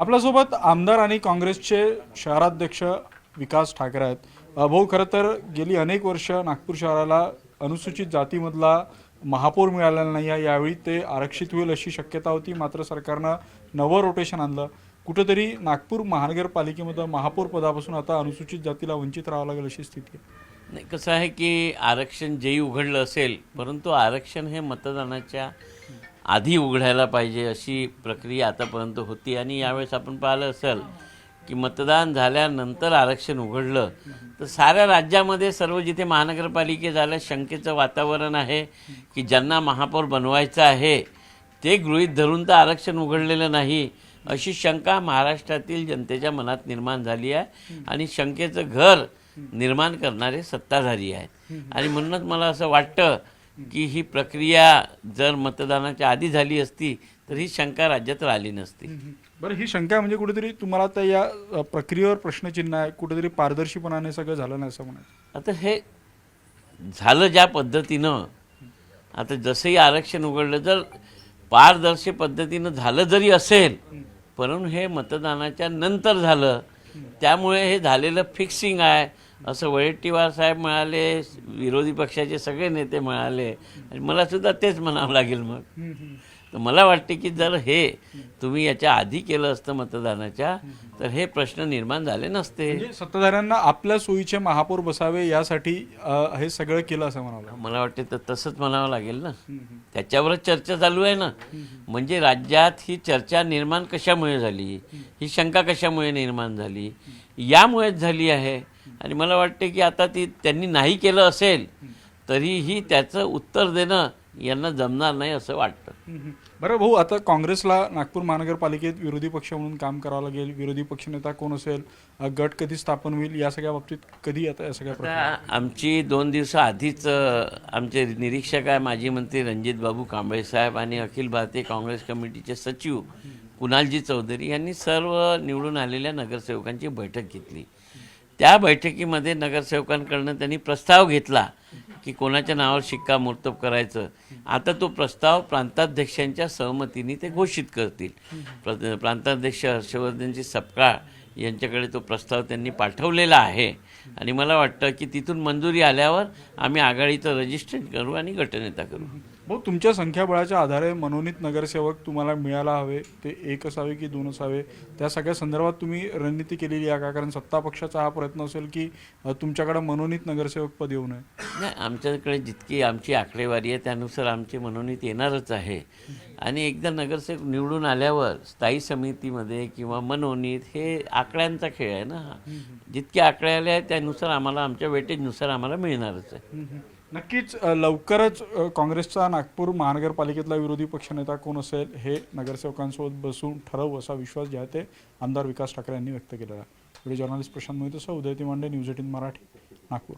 आपल्यासोबत आमदार आणि काँग्रेसचे शहराध्यक्ष विकास ठाकरे आहेत। भाऊ, खरं तर गेली अनेक वर्ष नागपूर शहराला अनुसूचित जातीमधला महापौर मिळालेला नाही आहे। यावेळी ते आरक्षित होईल अशी शक्यता होती, मात्र सरकारनं नवं रोटेशन आणलं। कुठेतरी नागपूर महानगरपालिकेमध्ये महापौर पदापासून आता अनुसूचित जातीला वंचित राहावं लागेल अशी स्थिती आहे। नाही, कसं आहे की आरक्षण जेही उघडलं असेल, परंतु आरक्षण हे मतदानाच्या आधी उघडायला पाहिजे अशी प्रक्रिया आतापर्यंत होती। आणि यावेळेस आपण पाहिलं असेल की मतदान झाल्यानंतर आरक्षण उघडलं तर साऱ्या राज्यामध्ये सर्व जिथे महानगरपालिके झाल्या शंकेचं वातावरण आहे की ज्यांना महापौर बनवायचं आहे ते गृहीत धरून तर आरक्षण उघडलेलं नाही अशी शंका महाराष्ट्रातील जनतेच्या मनात निर्माण झाली आहे। आणि शंकेचं घर निर्माण करणारे सत्ताधारी आहेत। आणि म्हणूनच मला असं वाटतं की ही प्रक्रिया जर मतदानाच्या आधी झाली असती तर ही शंका राज्यात राहिली नसती। बरं, ही शंका म्हणजे कुठेतरी तुम्हाला तर या प्रक्रियेवर प्रश्नचिन्ह आहे, कुठेतरी पारदर्शीपणाने सगळं झालं नाही असं म्हणायचं। आता हे झालं ज्या पद्धतीनं, आता जसंही आरक्षण उघडलं जर पारदर्शी पद्धतीनं झालं जरी असेल, परंतु हे मतदानाच्या नंतर झालं, त्यामुळे हे झालेलं फिक्सिंग आहे असं वडेट्टीवार साहेब म्हणाले, विरोधी पक्षाचे सगळे नेते म्हणाले, आणि मला सुद्धा तेच म्हणावं लागेल। मग तर मला वाटते की जर हे तुम्ही याच्या आधी केलं असतं मतदानाच्या तर हे प्रश्न निर्माण झाले नसते। म्हणजे सत्ताधाऱ्यांना आपल्या सोयीचे महापौर बसावे यासाठी हे सगळं केलं असं म्हणावं। मला वाटते तर तसंच म्हणावं लागेल ना, त्याच्यावरच चर्चा चालू आहे ना। म्हणजे राज्यात ही चर्चा निर्माण कशामुळे झाली, ही शंका कशामुळे निर्माण झाली, यामुळेच झाली आहे। आणि मला वाटते की आता त्यांनी नाही केलं असेल तरीही त्याचं उत्तर देणं यांना जमणार नाही असं वाटतं। बरं भाऊ, आता काँग्रेसला नागपूर महानगरपालिकेत विरोधी पक्ष म्हणून काम करावं लागेल। विरोधी पक्षनेता कोण असेल, गट कधी स्थापन होईल, या सगळ्या बाबतीत कधी आता या सगळ्या प्रक्रिया? आमची 2 दिवसाआधीच आमचे निरीक्षक आहे माजी मंत्री रणजित बाबू कांबळे साहेब आणि अखिल भारतीय काँग्रेस कमिटीचे सचिव कुणालजी चौधरी यांनी सर्व निवडून आलेल्या नगरसेवकांची बैठक घेतली। त्या बैठकीमध्ये नगरसेवकांकडून त्यांनी प्रस्ताव घेतला की कोणाच्या नावावर शिक्कामोर्तब करायचं। आता तो प्रस्ताव प्रांताध्यक्षांच्या सहमतीने ते घोषित करतील। प्रांताध्यक्ष हर्षवर्धनजी सपकाळ यांच्याकडे तो प्रस्ताव त्यांनी पाठवलेला आहे। आणि मला वाटतं की तिथून मंजुरी आल्यावर आम्ही आघाडीचं रजिस्ट्रेशन करू आणि गटनेता करू। भाऊ, तुमच्या संख्याबळाच्या आधारे मनोनीत नगरसेवक तुम्हाला मिळायला हवे, ते एक असावे की 2 असावे, त्या सगळ्या संदर्भात तुम्ही रणनीती केलेली आहे का? कारण सत्ता पक्षाचा हा प्रयत्न असेल की तुमच्याकडे मनोनीत नगरसेवक पद येऊ नये। नाही, आमच्याकडे जितकी आमची आकडेवारी आहे त्यानुसार आमची मनोनीत येणारच आहे। आणि एकदा नगरसेवक निवडून आल्यावर स्थायी समितीमध्ये किंवा मनोनीत हे आकड्यांचा खेळ आहे ना। जितके आकडे आले आहेत त्यानुसार आम्हाला आमच्या वेटेजनुसार आम्हाला मिळणारच आहे। नक्कीच लवकरच काँग्रेसचा नागपूर महानगरपालिकेतला विरोधी पक्षनेता कोण असेल हे नगरसेवकांसोबत बसून ठरवू असा विश्वास जे आहे ते आमदार विकास ठाकरे यांनी व्यक्त केलेला आहे। व्हिडिओ जर्नलिस्ट प्रशांत मोहितेसह उदय तिमांडे, न्यूज 18 मराठी, नागपूर।